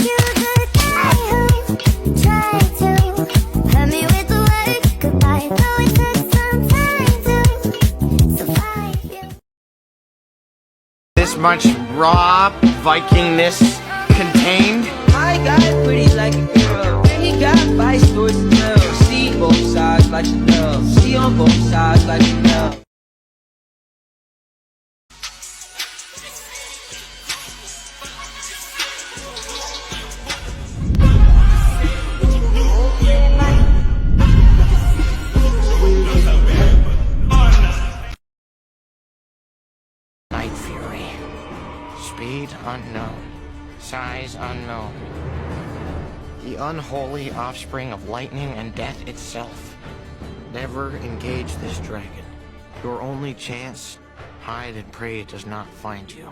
you the guy who tried to hurt me with the word goodbye. Though it took some time to survive you. This much raw Vikingness contained. I got pretty like a girl. He got vice towards the girl. See both sides like the girl. See on both sides like the girl. Night Fury. Speed unknown. Size unknown. The unholy offspring of lightning and death itself. Never engage this dragon. Your only chance, hide and pray it does not find you.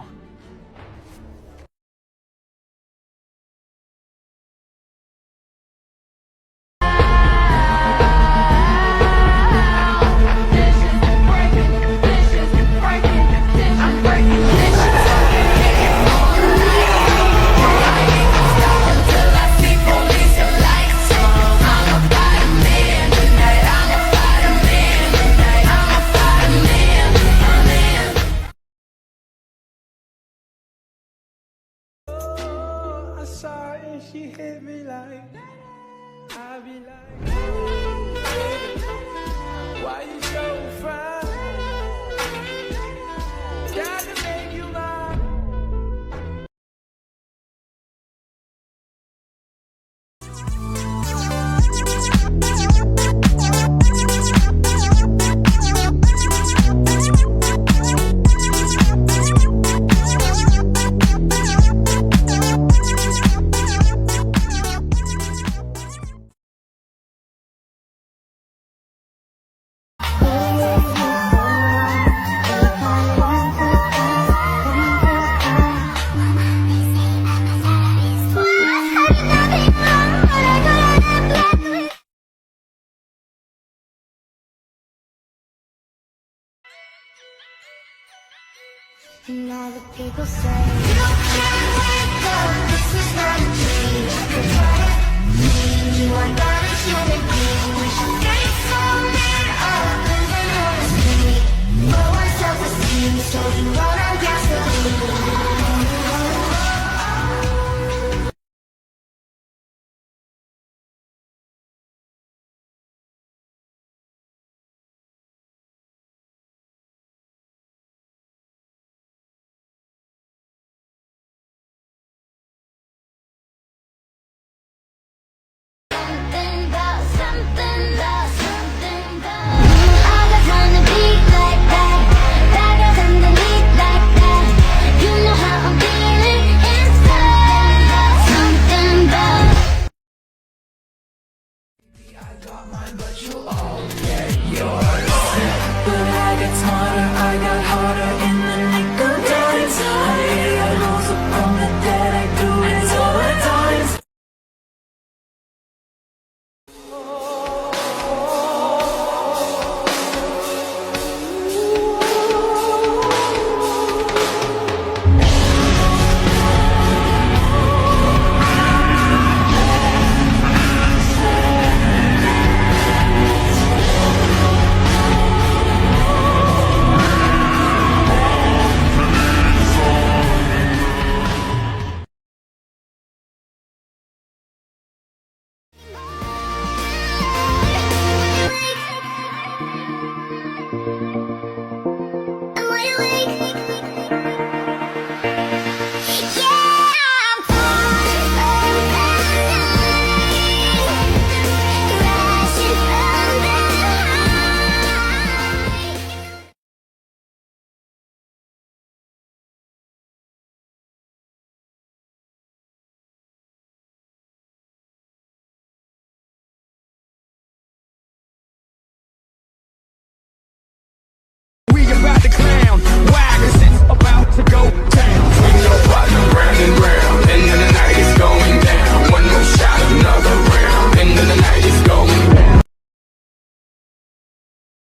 She hit me like, I be like, why you so fine? Gotta make you mine. And all the people say you can't wake up, this is not a dream. You are not a human being. We should get so many.